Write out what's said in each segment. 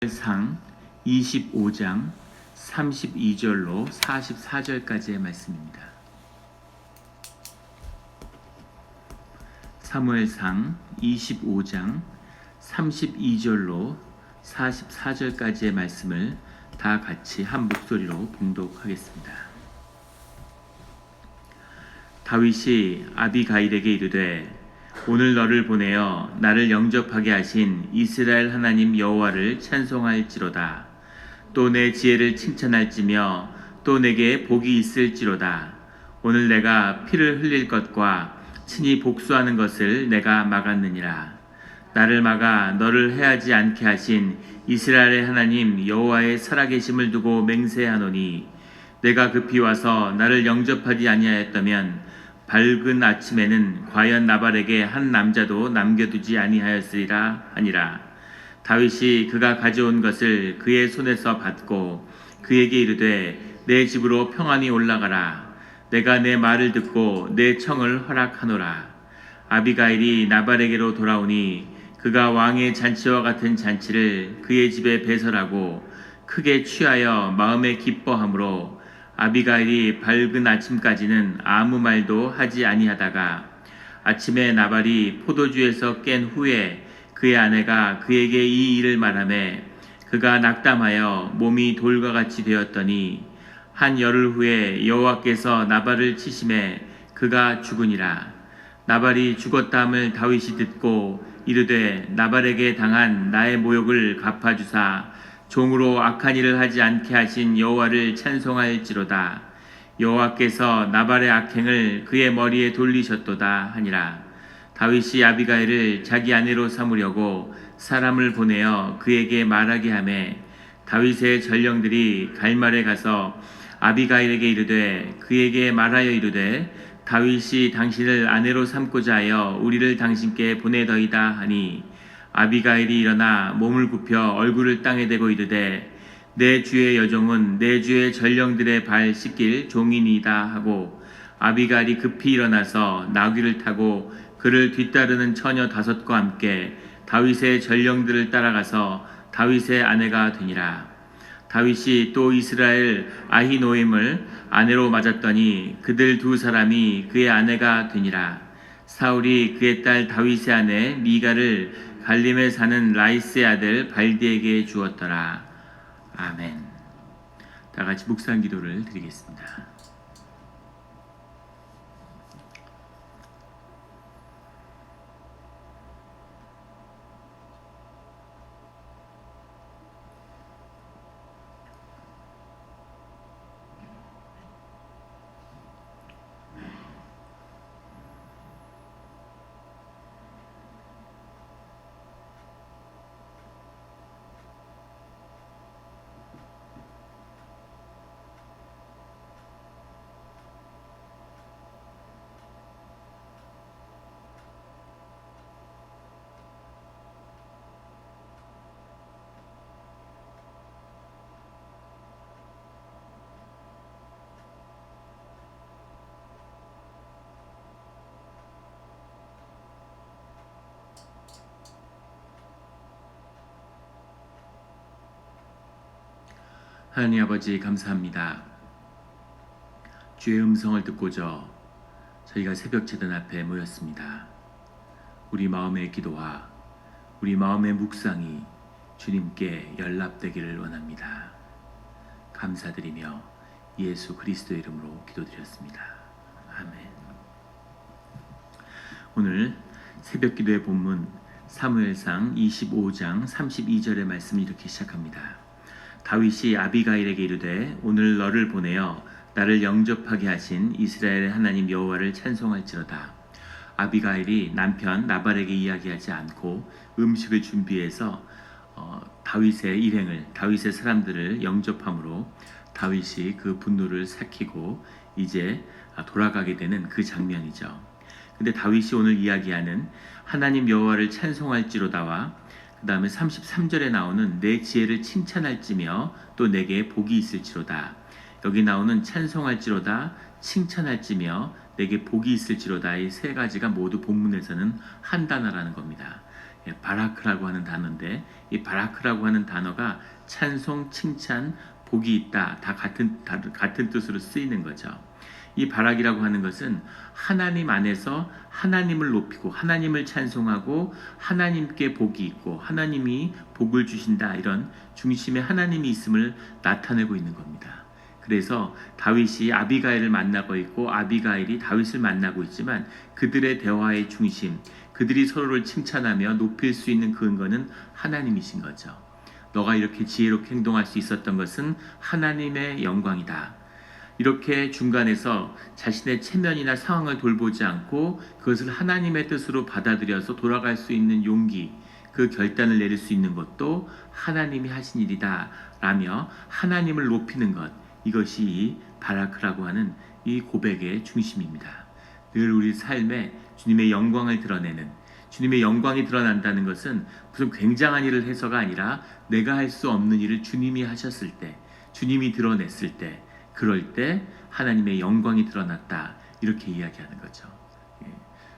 상 25장 32절로 44절까지의 말씀입니다. 사무엘상 25장 32절로 44절까지의 말씀을 다 같이 한 목소리로 봉독하겠습니다. 다윗이 아비가일에게 이르되 오늘 너를 보내어 나를 영접하게 하신 이스라엘 하나님 여호와를 찬송할지로다. 또 내 지혜를 칭찬할지며 또 내게 복이 있을지로다. 오늘 내가 피를 흘릴 것과 친히 복수하는 것을 내가 막았느니라. 나를 막아 너를 해하지 않게 하신 이스라엘의 하나님 여호와의 살아계심을 두고 맹세하노니 내가 급히 와서 나를 영접하지 아니하였다면 밝은 아침에는 과연 나발에게 한 남자도 남겨두지 아니하였으리라 하니라. 다윗이 그가 가져온 것을 그의 손에서 받고 그에게 이르되 내 집으로 평안히 올라가라. 내가 내 말을 듣고 내 청을 허락하노라. 아비가일이 나발에게로 돌아오니 그가 왕의 잔치와 같은 잔치를 그의 집에 배설하고 크게 취하여 마음에 기뻐하므로 아비가일이 밝은 아침까지는 아무 말도 하지 아니하다가 아침에 나발이 포도주에서 깬 후에 그의 아내가 그에게 이 일을 말하매 그가 낙담하여 몸이 돌과 같이 되었더니 한 열흘 후에 여호와께서 나발을 치심에 그가 죽으니라. 나발이 죽었다함을 다윗이 듣고 이르되 나발에게 당한 나의 모욕을 갚아주사 종으로 악한 일을 하지 않게 하신 여호와를 찬송할지로다. 여호와께서 나발의 악행을 그의 머리에 돌리셨도다 하니라. 다윗이 아비가일을 자기 아내로 삼으려고 사람을 보내어 그에게 말하게 하매 다윗의 전령들이 갈말에 가서 아비가일에게 이르되 그에게 말하여 이르되 다윗이 당신을 아내로 삼고자 하여 우리를 당신께 보내더이다 하니 아비가일이 일어나 몸을 굽혀 얼굴을 땅에 대고 이르되 내 주의 여종은 내 주의 전령들의 발 씻길 종이니이다 하고 아비가일이 급히 일어나서 나귀를 타고 그를 뒤따르는 처녀 5과 함께 다윗의 전령들을 따라가서 다윗의 아내가 되니라. 다윗이 또 이스라엘 아히노임을 아내로 맞았더니 그들 두 사람이 그의 아내가 되니라. 사울이 그의 딸 다윗의 아내 미가를 갈림에 사는 라이스의 아들 발디에게 주었더라. 아멘. 다 같이 묵상 기도를 드리겠습니다. 하나님 아버지 감사합니다. 주의 음성을 듣고자 저희가 새벽 제단 앞에 모였습니다. 우리 마음의 기도와 우리 마음의 묵상이 주님께 연락되기를 원합니다. 감사드리며 예수 그리스도의 이름으로 기도드렸습니다. 아멘. 오늘 새벽 기도의 본문 사무엘상 25장 32절의 말씀을 이렇게 시작합니다. 다윗이 아비가일에게 이르되 오늘 너를 보내어 나를 영접하게 하신 이스라엘의 하나님 여호와를 찬송할지로다. 아비가일이 남편 나발에게 이야기하지 않고 음식을 준비해서 다윗의 일행을 다윗의 사람들을 영접함으로 다윗이 그 분노를 삭히고 이제 돌아가게 되는 그 장면이죠. 근데 다윗이 오늘 이야기하는 하나님 여호와를 찬송할지로다와 그 다음에 33절에 나오는 내 지혜를 칭찬할지며 또 내게 복이 있을지로다. 여기 나오는 찬송할지로다, 칭찬할지며 내게 복이 있을지로다. 이 세 가지가 모두 본문에서는 한 단어라는 겁니다. 바라크라고 하는 단어인데 이 바라크라고 하는 단어가 찬송, 칭찬, 복이 있다. 다 같은 뜻으로 쓰이는 거죠. 이 바락이라고 하는 것은 하나님 안에서 하나님을 높이고 하나님을 찬송하고 하나님께 복이 있고 하나님이 복을 주신다. 이런 중심에 하나님이 있음을 나타내고 있는 겁니다. 그래서 다윗이 아비가일을 만나고 있고 아비가일이 다윗을 만나고 있지만 그들의 대화의 중심, 그들이 서로를 칭찬하며 높일 수 있는 근거는 하나님이신 거죠. 너가 이렇게 지혜롭게 행동할 수 있었던 것은 하나님의 영광이다. 이렇게 중간에서 자신의 체면이나 상황을 돌보지 않고 그것을 하나님의 뜻으로 받아들여서 돌아갈 수 있는 용기, 그 결단을 내릴 수 있는 것도 하나님이 하신 일이다 라며 하나님을 높이는 것, 이것이 이 바라크라고 하는 이 고백의 중심입니다. 늘 우리 삶에 주님의 영광을 드러내는, 주님의 영광이 드러난다는 것은 무슨 굉장한 일을 해서가 아니라 내가 할 수 없는 일을 주님이 하셨을 때, 주님이 드러냈을 때, 그럴 때 하나님의 영광이 드러났다. 이렇게 이야기하는 거죠.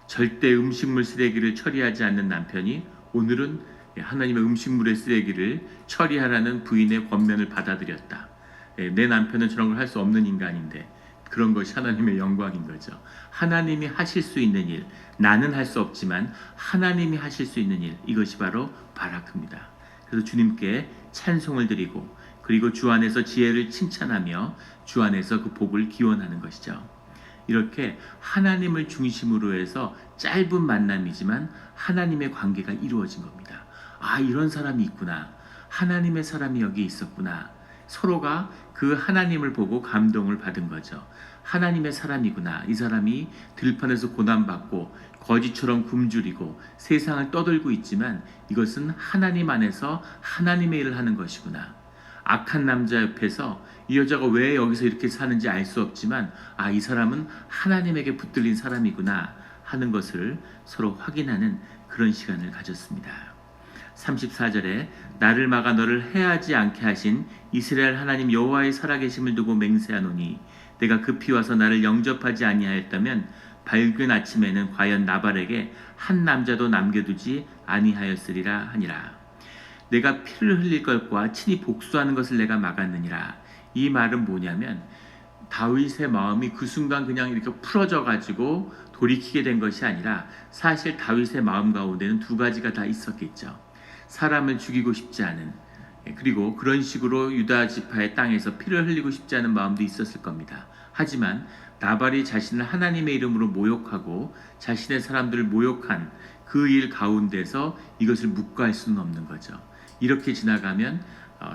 절대 음식물 쓰레기를 처리하지 않는 남편이 오늘은 하나님의 음식물의 쓰레기를 처리하라는 부인의 권면을 받아들였다. 내 남편은 저런 걸 할 수 없는 인간인데 그런 것이 하나님의 영광인 거죠. 하나님이 하실 수 있는 일, 나는 할 수 없지만 하나님이 하실 수 있는 일, 이것이 바로 바라크입니다. 그래서 주님께 찬송을 드리고 그리고 주 안에서 지혜를 칭찬하며 주 안에서 그 복을 기원하는 것이죠. 이렇게 하나님을 중심으로 해서 짧은 만남이지만 하나님의 관계가 이루어진 겁니다. 아, 이런 사람이 있구나. 하나님의 사람이 여기 있었구나. 서로가 그 하나님을 보고 감동을 받은 거죠. 하나님의 사람이구나. 이 사람이 들판에서 고난받고 거지처럼 굶주리고 세상을 떠들고 있지만 이것은 하나님 안에서 하나님의 일을 하는 것이구나. 악한 남자 옆에서 이 여자가 왜 여기서 이렇게 사는지 알 수 없지만 아, 이 사람은 하나님에게 붙들린 사람이구나 하는 것을 서로 확인하는 그런 시간을 가졌습니다. 34절에 나를 막아 너를 해하지 않게 하신 이스라엘 하나님 여호와의 살아계심을 두고 맹세하노니 내가 급히 와서 나를 영접하지 아니하였다면 밝은 아침에는 과연 나발에게 한 남자도 남겨두지 아니하였으리라 하니라. 내가 피를 흘릴 것과 친히 복수하는 것을 내가 막았느니라. 이 말은 뭐냐면 다윗의 마음이 그 순간 그냥 이렇게 풀어져 가지고 돌이키게 된 것이 아니라 사실 다윗의 마음 가운데는 두 가지가 다 있었겠죠. 사람을 죽이고 싶지 않은, 그리고 그런 식으로 유다 지파의 땅에서 피를 흘리고 싶지 않은 마음도 있었을 겁니다. 하지만 나발이 자신을 하나님의 이름으로 모욕하고 자신의 사람들을 모욕한 그 일 가운데서 이것을 묵과할 수는 없는 거죠. 이렇게 지나가면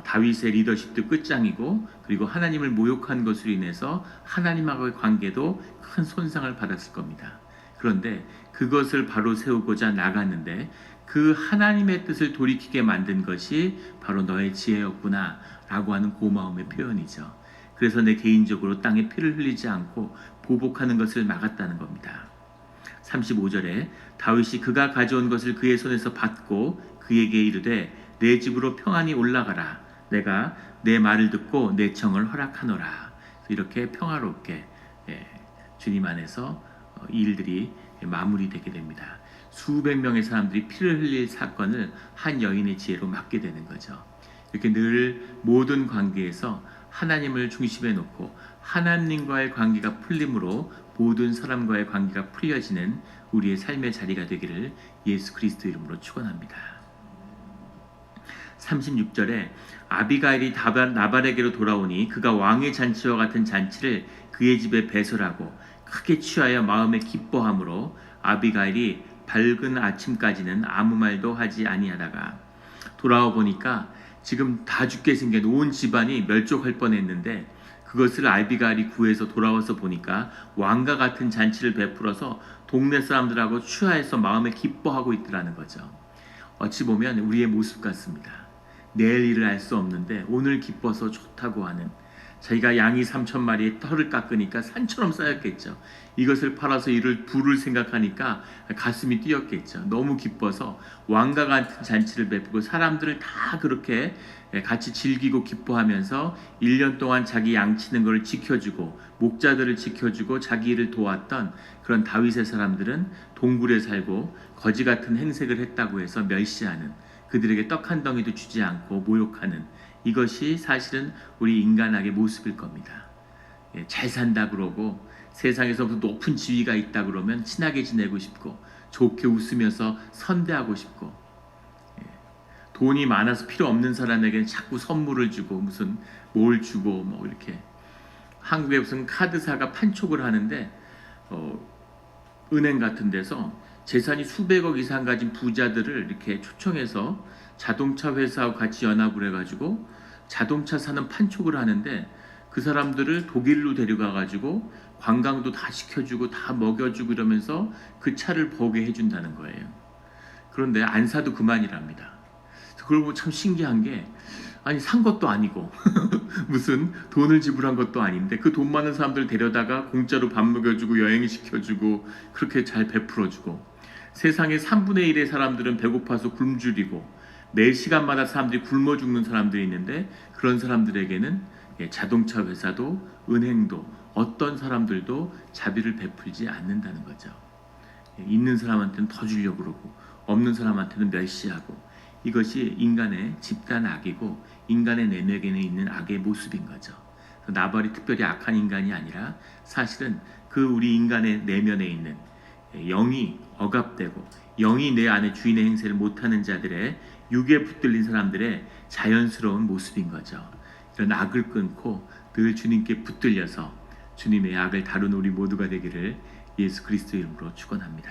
다윗의 리더십도 끝장이고 그리고 하나님을 모욕한 것으로 인해서 하나님하고의 관계도 큰 손상을 받았을 겁니다. 그런데 그것을 바로 세우고자 나갔는데 그 하나님의 뜻을 돌이키게 만든 것이 바로 너의 지혜였구나 라고 하는 고마움의 표현이죠. 그래서 내 개인적으로 땅에 피를 흘리지 않고 보복하는 것을 막았다는 겁니다. 35절에 다윗이 그가 가져온 것을 그의 손에서 받고 그에게 이르되 내 집으로 평안히 올라가라. 내가 내 말을 듣고 내 청을 허락하노라. 이렇게 평화롭게 주님 안에서 일들이 마무리되게 됩니다. 수백 명의 사람들이 피를 흘릴 사건을 한 여인의 지혜로 막게 되는 거죠. 이렇게 늘 모든 관계에서 하나님을 중심에 놓고 하나님과의 관계가 풀림으로 모든 사람과의 관계가 풀려지는 우리의 삶의 자리가 되기를 예수 그리스도 이름으로 축원합니다. 36절에 아비가일이 나발에게로 돌아오니 그가 왕의 잔치와 같은 잔치를 그의 집에 배설하고 크게 취하여 마음에 기뻐함으로 아비가일이 밝은 아침까지는 아무 말도 하지 아니하다가 돌아와 보니까 지금 다 죽게 생긴 온 집안이 멸족할 뻔했는데 그것을 아비가일이 구해서 돌아와서 보니까 왕과 같은 잔치를 베풀어서 동네 사람들하고 취하해서 마음에 기뻐하고 있더라는 거죠. 어찌 보면 우리의 모습 같습니다. 내일 일을 알 수 없는데 오늘 기뻐서 좋다고 하는, 자기가 양이 3,000마리의 털을 깎으니까 산처럼 쌓였겠죠. 이것을 팔아서 이를 부를 생각하니까 가슴이 뛰었겠죠. 너무 기뻐서 왕과 같은 잔치를 베푸고 사람들을 다 그렇게 같이 즐기고 기뻐하면서 1년 동안 자기 양치는 것을 지켜주고 목자들을 지켜주고 자기 일을 도왔던 그런 다윗의 사람들은 동굴에 살고 거지 같은 행색을 했다고 해서 멸시하는, 그들에게 떡 한 덩이도 주지 않고 모욕하는, 이것이 사실은 우리 인간학의 모습일 겁니다. 잘 산다 그러고 세상에서 높은 지위가 있다 그러면 친하게 지내고 싶고 좋게 웃으면서 선대하고 싶고, 돈이 많아서 필요 없는 사람에게는 자꾸 선물을 주고 무슨 뭘 주고 뭐 이렇게. 한국에 무슨 카드사가 판촉을 하는데 은행 같은 데서 재산이 수백억 이상 가진 부자들을 이렇게 초청해서 자동차 회사하고 같이 연합을 해가지고 자동차 사는 판촉을 하는데, 그 사람들을 독일로 데려가가지고 관광도 다 시켜주고 다 먹여주고 이러면서 그 차를 보게 해준다는 거예요. 그런데 안 사도 그만이랍니다. 그걸 보고 참 신기한 게, 아니 산 것도 아니고 무슨 돈을 지불한 것도 아닌데 그 돈 많은 사람들 데려다가 공짜로 밥 먹여주고 여행시켜주고 그렇게 잘 베풀어주고, 세상의 3분의 1의 사람들은 배고파서 굶주리고 매 시간마다 사람들이 굶어 죽는 사람들이 있는데, 그런 사람들에게는 자동차 회사도 은행도 어떤 사람들도 자비를 베풀지 않는다는 거죠. 있는 사람한테는 더 주려고 그러고 없는 사람한테는 멸시하고, 이것이 인간의 집단 악이고 인간의 내면에 있는 악의 모습인 거죠. 나발이 특별히 악한 인간이 아니라 사실은 그 우리 인간의 내면에 있는 영이 억압되고 영이 내 안에 주인의 행세를 못하는 자들의 육에 붙들린 사람들의 자연스러운 모습인 거죠. 이런 악을 끊고 늘 주님께 붙들려서 주님의 악을 다루는 우리 모두가 되기를 예수 그리스도 이름으로 축원합니다.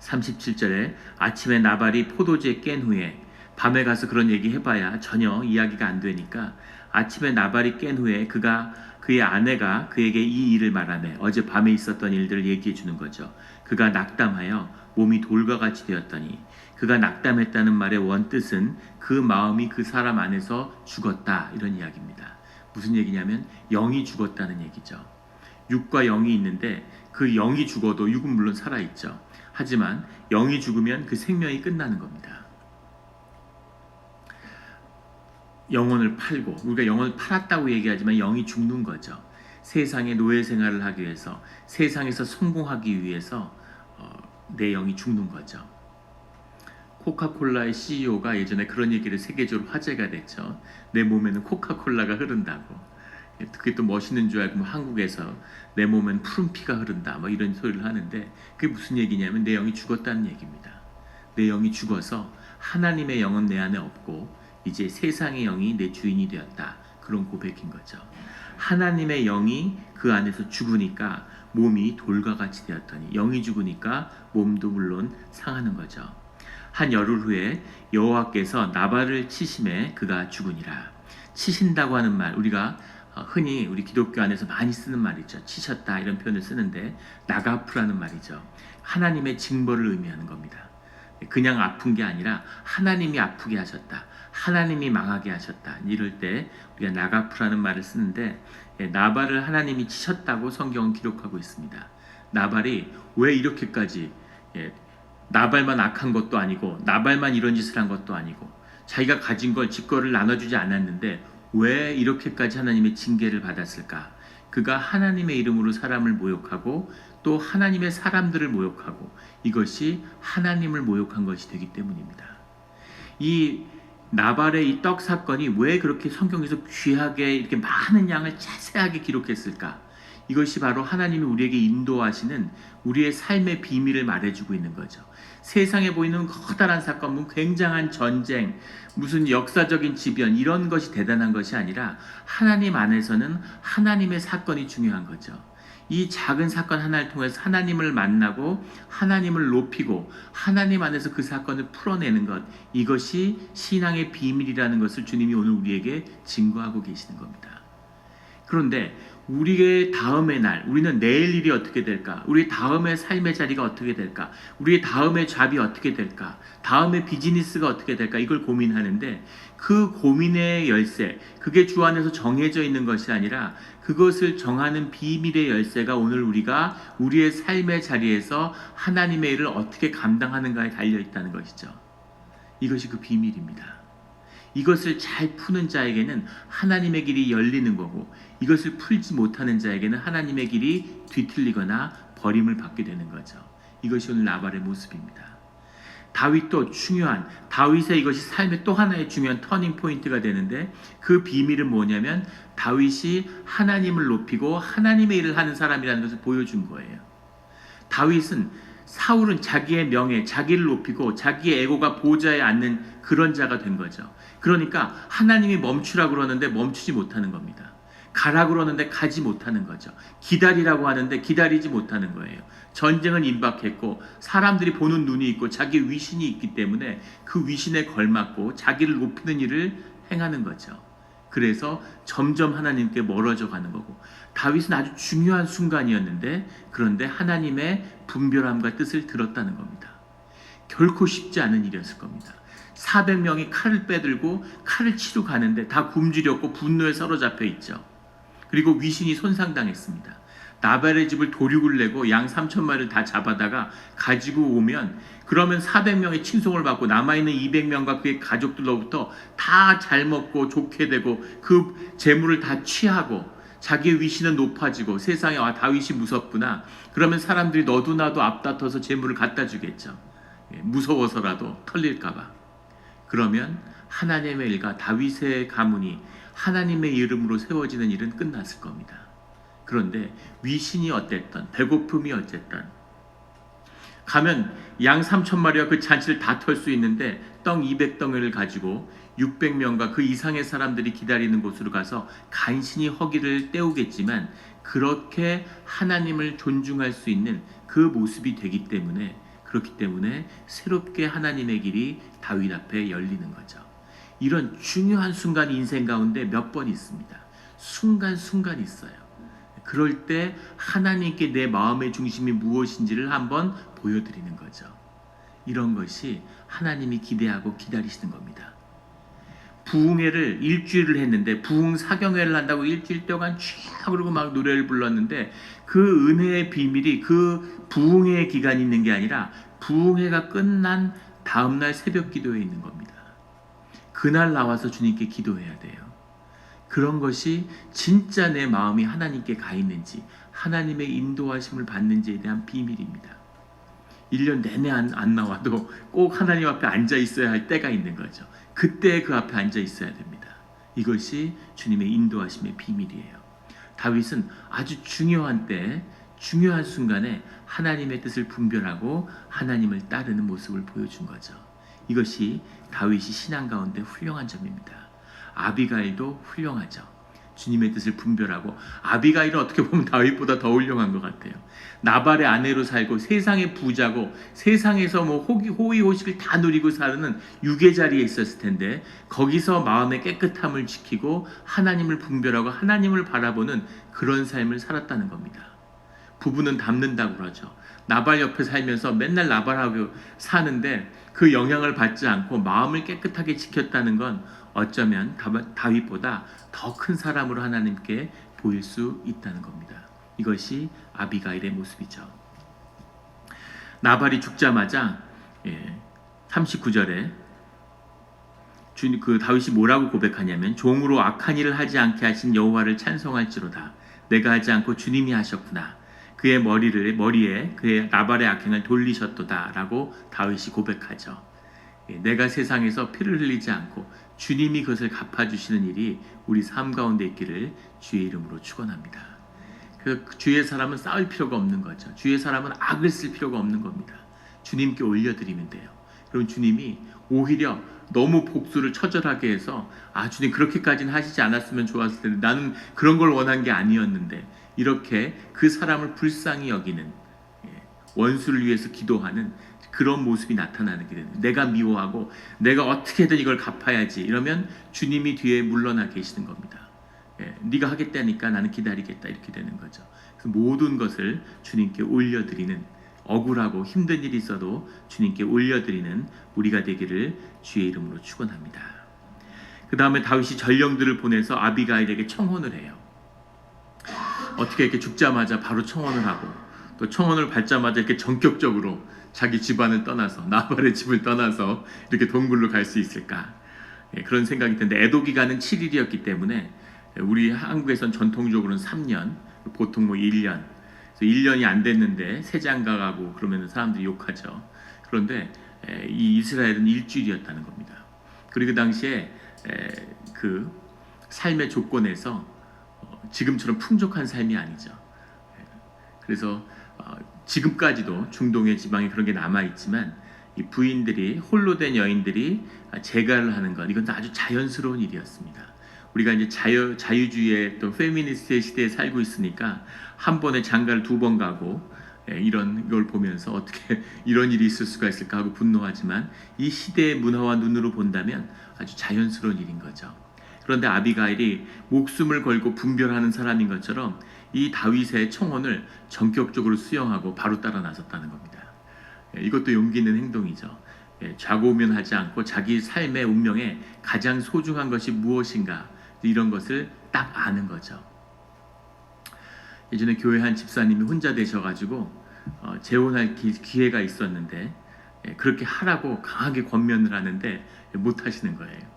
37절에 아침에 나발이 포도주에 깬 후에, 밤에 가서 그런 얘기 해봐야 전혀 이야기가 안 되니까 아침에 나발이 깬 후에 그의 아내가 그에게 이 일을 말하며 어제 밤에 있었던 일들을 얘기해 주는 거죠. 그가 낙담하여 몸이 돌과 같이 되었더니, 그가 낙담했다는 말의 원뜻은 그 마음이 그 사람 안에서 죽었다, 이런 이야기입니다. 무슨 얘기냐면 영이 죽었다는 얘기죠. 육과 영이 있는데 그 영이 죽어도 육은 물론 살아있죠. 하지만 영이 죽으면 그 생명이 끝나는 겁니다. 영혼을 팔고, 우리가 영혼을 팔았다고 얘기하지만 영이 죽는 거죠. 세상의 노예 생활을 하기 위해서, 세상에서 성공하기 위해서 내 영이 죽는 거죠. 코카콜라의 CEO가 예전에 그런 얘기를 세계적으로 화제가 됐죠. 내 몸에는 코카콜라가 흐른다고. 그게 또 멋있는 줄 알고 한국에서 내 몸엔 푸른 피가 흐른다 뭐 이런 소리를 하는데, 그게 무슨 얘기냐면 내 영이 죽었다는 얘기입니다. 내 영이 죽어서 하나님의 영은 내 안에 없고 이제 세상의 영이 내 주인이 되었다, 그런 고백인 거죠. 하나님의 영이 그 안에서 죽으니까 몸이 돌과 같이 되었더니, 영이 죽으니까 몸도 물론 상하는 거죠. 한 열흘 후에 여호와께서 나발을 치심에 그가 죽으니라. 치신다고 하는 말, 우리가 흔히 우리 기독교 안에서 많이 쓰는 말이죠. 치셨다 이런 표현을 쓰는데, 나가프라는 말이죠. 하나님의 징벌을 의미하는 겁니다. 그냥 아픈 게 아니라 하나님이 아프게 하셨다, 하나님이 망하게 하셨다, 이럴 때 우리가 나가프라는 말을 쓰는데, 나발을 하나님이 치셨다고 성경은 기록하고 있습니다. 나발이 왜 이렇게까지, 나발만 악한 것도 아니고 나발만 이런 짓을 한 것도 아니고 자기가 가진 걸 직거를 나눠주지 않았는데 왜 이렇게까지 하나님의 징계를 받았을까? 그가 하나님의 이름으로 사람을 모욕하고 또 하나님의 사람들을 모욕하고, 이것이 하나님을 모욕한 것이 되기 때문입니다. 이 나발의 이 떡 사건이 왜 그렇게 성경에서 귀하게 이렇게 많은 양을 자세하게 기록했을까? 이것이 바로 하나님이 우리에게 인도하시는 우리의 삶의 비밀을 말해주고 있는 거죠. 세상에 보이는 커다란 사건, 굉장한 전쟁, 무슨 역사적인 지변, 이런 것이 대단한 것이 아니라 하나님 안에서는 하나님의 사건이 중요한 거죠. 이 작은 사건 하나를 통해서 하나님을 만나고 하나님을 높이고 하나님 안에서 그 사건을 풀어내는 것, 이것이 신앙의 비밀이라는 것을 주님이 오늘 우리에게 증거하고 계시는 겁니다. 그런데 우리의 다음의 날, 우리는 내일 일이 어떻게 될까? 우리 다음의 삶의 자리가 어떻게 될까? 우리의 다음의 잡이 어떻게 될까? 다음의 비즈니스가 어떻게 될까? 이걸 고민하는데 그 고민의 열쇠, 그게 주 안에서 정해져 있는 것이 아니라 그것을 정하는 비밀의 열쇠가 오늘 우리가 우리의 삶의 자리에서 하나님의 일을 어떻게 감당하는가에 달려 있다는 것이죠. 이것이 그 비밀입니다. 이것을 잘 푸는 자에게는 하나님의 길이 열리는 거고, 이것을 풀지 못하는 자에게는 하나님의 길이 뒤틀리거나 버림을 받게 되는 거죠. 이것이 오늘 나발의 모습입니다. 다윗도 중요한, 다윗의 이것이 삶의 또 하나의 중요한 터닝 포인트가 되는데, 그 비밀은 뭐냐면 다윗이 하나님을 높이고 하나님의 일을 하는 사람이라는 것을 보여준 거예요. 사울은 자기의 명예, 자기를 높이고 자기의 에고가 보좌에 앉는 그런 자가 된 거죠. 그러니까 하나님이 멈추라고 그러는데 멈추지 못하는 겁니다. 가라고 그러는데 가지 못하는 거죠. 기다리라고 하는데 기다리지 못하는 거예요. 전쟁은 임박했고 사람들이 보는 눈이 있고 자기 위신이 있기 때문에 그 위신에 걸맞고 자기를 높이는 일을 행하는 거죠. 그래서 점점 하나님께 멀어져 가는 거고, 다윗은 아주 중요한 순간이었는데 그런데 하나님의 분별함과 뜻을 들었다는 겁니다. 결코 쉽지 않은 일이었을 겁니다. 400명이 칼을 빼들고 칼을 치러 가는데 다 굶주렸고 분노에 사로잡혀 있죠. 그리고 위신이 손상당했습니다. 나발의 집을 도륙을 내고 양 3,000마리를 다 잡아다가 가지고 오면, 그러면 400명의 칭송을 받고 남아있는 200명과 그의 가족들로부터 다 잘 먹고 좋게 되고 그 재물을 다 취하고 자기의 위신은 높아지고 세상에 다윗이 무섭구나. 그러면 사람들이 너도 나도 앞다퉈서 재물을 갖다 주겠죠. 무서워서라도 털릴까봐. 그러면 하나님의 일과 다윗의 가문이 하나님의 이름으로 세워지는 일은 끝났을 겁니다. 그런데 위신이 어땠던, 배고픔이 어쨌든 가면 양 3,000마리와 그 잔치를 다 털 수 있는데 떡 200덩이를 가지고 600명과 그 이상의 사람들이 기다리는 곳으로 가서 간신히 허기를 때우겠지만 그렇게 하나님을 존중할 수 있는 그 모습이 되기 때문에, 그렇기 때문에 새롭게 하나님의 길이 다윗 앞에 열리는 거죠. 이런 중요한 순간이 인생 가운데 몇 번 있습니다. 순간순간 있어요. 그럴 때 하나님께 내 마음의 중심이 무엇인지를 한번 보여드리는 거죠. 이런 것이 하나님이 기대하고 기다리시는 겁니다. 부흥회를 일주일을 했는데, 부흥 사경회를 한다고 일주일 동안 쫙 그러고 막 노래를 불렀는데, 그 은혜의 비밀이 그 부흥회의 기간이 있는 게 아니라 부흥회가 끝난 다음날 새벽 기도에 있는 겁니다. 그날 나와서 주님께 기도해야 돼요. 그런 것이 진짜 내 마음이 하나님께 가 있는지, 하나님의 인도하심을 받는지에 대한 비밀입니다. 1년 내내 안 나와도 꼭 하나님 앞에 앉아 있어야 할 때가 있는 거죠. 그때 그 앞에 앉아 있어야 됩니다. 이것이 주님의 인도하심의 비밀이에요. 다윗은 아주 중요한 때, 중요한 순간에 하나님의 뜻을 분별하고 하나님을 따르는 모습을 보여준 거죠. 이것이 다윗이 신앙 가운데 훌륭한 점입니다. 아비가일도 훌륭하죠. 주님의 뜻을 분별하고, 아비가일은 어떻게 보면 다윗보다 더 훌륭한 것 같아요. 나발의 아내로 살고 세상의 부자고 세상에서 호의호식을 다 누리고 사는 유괴 자리에 있었을 텐데, 거기서 마음의 깨끗함을 지키고 하나님을 분별하고 하나님을 바라보는 그런 삶을 살았다는 겁니다. 부부는 닮는다고 그러죠. 나발 옆에 살면서 맨날 나발하고 사는데 그 영향을 받지 않고 마음을 깨끗하게 지켰다는 건 어쩌면 다윗보다 더 큰 사람으로 하나님께 보일 수 있다는 겁니다. 이것이 아비가일의 모습이죠. 나발이 죽자마자 39절에 그 다윗이 뭐라고 고백하냐면, 종으로 악한 일을 하지 않게 하신 여호와를 찬송할지로다. 내가 하지 않고 주님이 하셨구나. 그의 머리에 그의 나발의 악행을 돌리셨도다 라고 다윗이 고백하죠. 내가 세상에서 피를 흘리지 않고 주님이 그것을 갚아주시는 일이 우리 삶 가운데 있기를 주의 이름으로 축원합니다. 그 주의 사람은 싸울 필요가 없는 거죠. 주의 사람은 악을 쓸 필요가 없는 겁니다. 주님께 올려드리면 돼요. 그럼 주님이 오히려 너무 복수를 처절하게 해서, 주님 그렇게까지는 하시지 않았으면 좋았을 텐데, 나는 그런 걸 원한 게 아니었는데, 이렇게 그 사람을 불쌍히 여기는, 원수를 위해서 기도하는 그런 모습이 나타나게 됩니다. 내가 미워하고 내가 어떻게든 이걸 갚아야지 이러면 주님이 뒤에 물러나 계시는 겁니다. 네가 하겠다니까 나는 기다리겠다 이렇게 되는 거죠. 그래서 모든 것을 주님께 올려드리는, 억울하고 힘든 일이 있어도 주님께 올려드리는 우리가 되기를 주의 이름으로 축원합니다. 그 다음에 다윗이 전령들을 보내서 아비가일에게 청혼을 해요. 어떻게 이렇게 죽자마자 바로 청혼을 하고 또 청혼을 받자마자 이렇게 전격적으로 자기 집안을 떠나서 나발의 집을 떠나서 이렇게 동굴로 갈 수 있을까? 그런 생각이 드는데 애도 기간은 7일이었기 때문에 우리 한국에선 전통적으로는 3년, 보통 뭐 1년, 1년이 안 됐는데 새 장가 가고 그러면 사람들이 욕하죠. 그런데 이 이스라엘은 일주일이었다는 겁니다. 그리고 그 당시에 그 삶의 조건에서 지금처럼 풍족한 삶이 아니죠. 그래서 지금까지도 중동의 지방에 그런 게 남아 있지만 이 부인들이, 홀로 된 여인들이 재가를 하는 것, 이건 아주 자연스러운 일이었습니다. 우리가 이제 자유주의의 또 페미니스트의 시대에 살고 있으니까 한 번에 장가를 2번 가고 이런 걸 보면서 어떻게 이런 일이 있을 수가 있을까 하고 분노하지만 이 시대의 문화와 눈으로 본다면 아주 자연스러운 일인 거죠. 그런데 아비가일이 목숨을 걸고 분별하는 사람인 것처럼 이 다윗의 청혼을 전격적으로 수용하고 바로 따라 나섰다는 겁니다. 이것도 용기 있는 행동이죠. 좌고우면하지 않고 자기 삶의 운명에 가장 소중한 것이 무엇인가, 이런 것을 딱 아는 거죠. 예전에 교회 한 집사님이 혼자 되셔가지고 재혼할 기회가 있었는데 그렇게 하라고 강하게 권면을 하는데 못 하시는 거예요.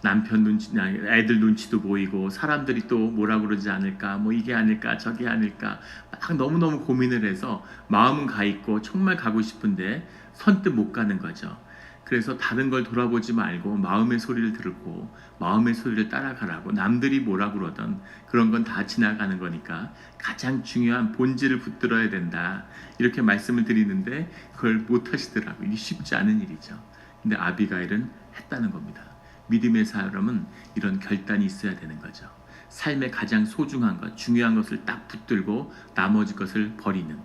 남편 눈치, 애들 눈치도 보이고 사람들이 또 뭐라 그러지 않을까, 뭐 이게 아닐까 저게 아닐까 막 너무너무 고민을 해서 마음은 가 있고 정말 가고 싶은데 선뜻 못 가는 거죠. 그래서 다른 걸 돌아보지 말고 마음의 소리를 들고 마음의 소리를 따라가라고, 남들이 뭐라 그러던 그런 건 다 지나가는 거니까 가장 중요한 본질을 붙들어야 된다, 이렇게 말씀을 드리는데 그걸 못 하시더라고요. 이게 쉽지 않은 일이죠. 근데 아비가일은 했다는 겁니다. 믿음의 사람은 이런 결단이 있어야 되는 거죠. 삶의 가장 소중한 것, 중요한 것을 딱 붙들고 나머지 것을 버리는.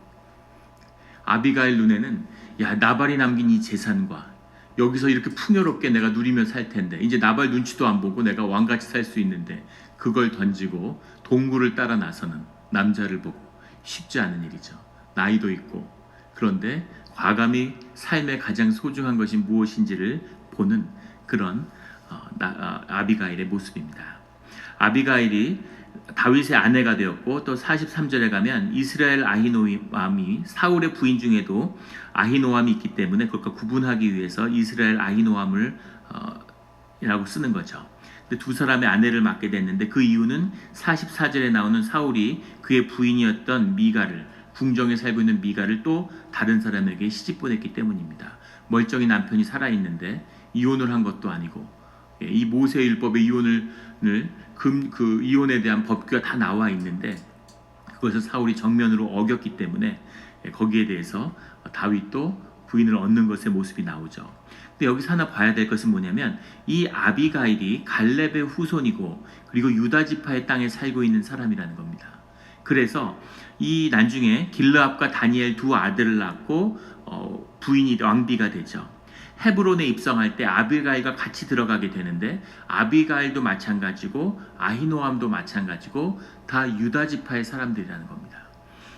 아비가일 눈에는 나발이 남긴 이 재산과 여기서 이렇게 풍요롭게 내가 누리며 살 텐데, 이제 나발 눈치도 안 보고 내가 왕같이 살 수 있는데 그걸 던지고 동굴을 따라 나서는 남자를 보고 쉽지 않은 일이죠. 나이도 있고. 그런데 과감히 삶의 가장 소중한 것이 무엇인지를 보는 그런 아비가일의 모습입니다. 아비가일이 다윗의 아내가 되었고, 또 43절에 가면 이스라엘 아히노암이, 사울의 부인 중에도 아히노암이 있기 때문에 그것과 구분하기 위해서 이스라엘 아히노암을 이라고 쓰는 거죠. 근데 두 사람의 아내를 맡게 됐는데 그 이유는 44절에 나오는 사울이 그의 부인이었던 미가를, 궁정에 살고 있는 미가를 또 다른 사람에게 시집 보냈기 때문입니다. 멀쩡히 남편이 살아있는데 이혼을 한 것도 아니고, 이 모세율법의 이혼에 대한 법규가 다 나와 있는데 그것을 사울이 정면으로 어겼기 때문에 거기에 대해서 다윗도 부인을 얻는 것의 모습이 나오죠. 근데 여기서 하나 봐야 될 것은 뭐냐면 이 아비가일이 갈렙의 후손이고 그리고 유다 지파의 땅에 살고 있는 사람이라는 겁니다. 그래서 이 나중에 길르압과 다니엘 두 아들을 낳고 부인이 왕비가 되죠. 헤브론에 입성할 때 아비가일과 같이 들어가게 되는데 아비가일도 마찬가지고 아히노암도 마찬가지고 다 유다 지파의 사람들이라는 겁니다.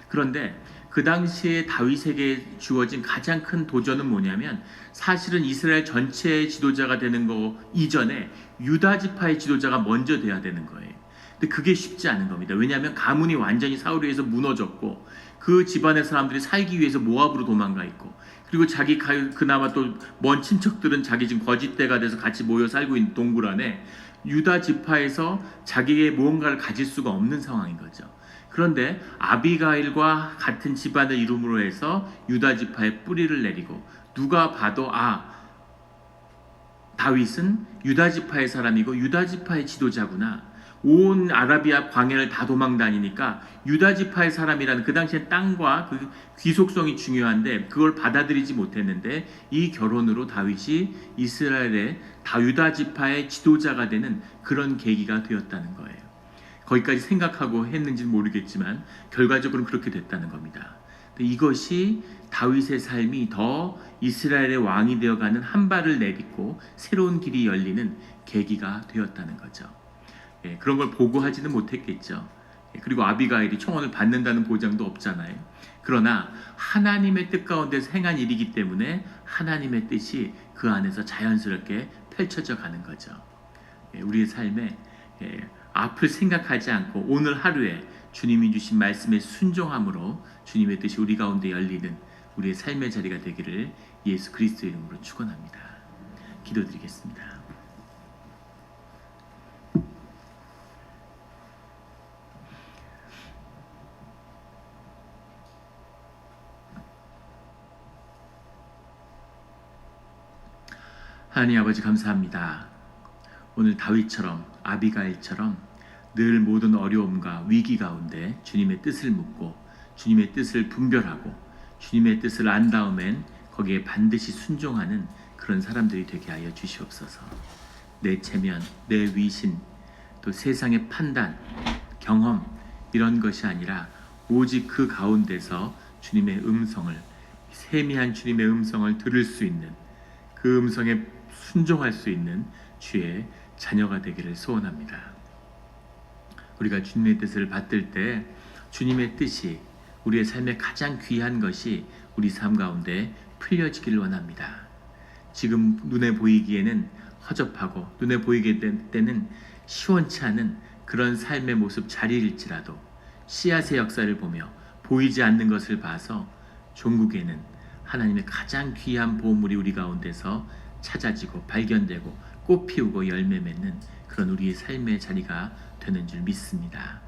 그런데 그 당시에 다윗에게 주어진 가장 큰 도전은 뭐냐면 사실은 이스라엘 전체의 지도자가 되는 거 이전에 유다 지파의 지도자가 먼저 돼야 되는 거예요. 근데 그게 쉽지 않은 겁니다. 왜냐하면 가문이 완전히 사울에 의해서 무너졌고 그 집안의 사람들이 살기 위해서 모압으로 도망가 있고, 그리고 자기 그나마 또 먼 친척들은 자기 지금 거짓대가 돼서 같이 모여 살고 있는 동굴 안에 유다 지파에서 자기의 무언가를 가질 수가 없는 상황인 거죠. 그런데 아비가일과 같은 집안을 이름으로 해서 유다 지파의 뿌리를 내리고, 누가 봐도 다윗은 유다 지파의 사람이고 유다 지파의 지도자구나. 온 아라비아 광야를 다 도망 다니니까 유다 지파의 사람이라는, 그 당시에 땅과 그 귀속성이 중요한데 그걸 받아들이지 못했는데 이 결혼으로 다윗이 이스라엘의 유다 지파의 지도자가 되는 그런 계기가 되었다는 거예요. 거기까지 생각하고 했는지는 모르겠지만 결과적으로는 그렇게 됐다는 겁니다. 이것이 다윗의 삶이 더 이스라엘의 왕이 되어가는 한 발을 내딛고 새로운 길이 열리는 계기가 되었다는 거죠. 그런 걸 보고하지는 못했겠죠. 그리고 아비가일이 총언을 받는다는 보장도 없잖아요. 그러나 하나님의 뜻 가운데서 행한 일이기 때문에 하나님의 뜻이 그 안에서 자연스럽게 펼쳐져 가는 거죠. 우리의 삶에 앞을 생각하지 않고 오늘 하루에 주님이 주신 말씀에 순종함으로 주님의 뜻이 우리 가운데 열리는 우리의 삶의 자리가 되기를 예수 그리스도 이름으로 축원합니다. 기도드리겠습니다. 하나님 아버지 감사합니다. 오늘 다윗처럼 아비가일처럼 늘 모든 어려움과 위기 가운데 주님의 뜻을 묻고 주님의 뜻을 분별하고 주님의 뜻을 안 다음엔 거기에 반드시 순종하는 그런 사람들이 되게 하여 주시옵소서. 내 체면, 내 위신, 또 세상의 판단, 경험 이런 것이 아니라 오직 그 가운데서 주님의 음성을, 세미한 주님의 음성을 들을 수 있는, 그 음성에 순종할 수 있는 주의 자녀가 되기를 소원합니다. 우리가 주님의 뜻을 받들 때 주님의 뜻이 우리의 삶에 가장 귀한 것이 우리 삶 가운데 풀려지기를 원합니다. 지금 눈에 보이기에는 허접하고 눈에 보이게 될 때는 시원치 않은 그런 삶의 모습 자리일지라도 씨앗의 역사를 보며 보이지 않는 것을 봐서 종국에는 하나님의 가장 귀한 보물이 우리 가운데서 찾아지고 발견되고 꽃피우고 열매 맺는 그런 우리의 삶의 자리가 되는 줄 믿습니다.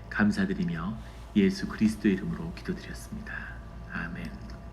감사드리며 예수 그리스도의 이름으로 기도드렸습니다. 아멘.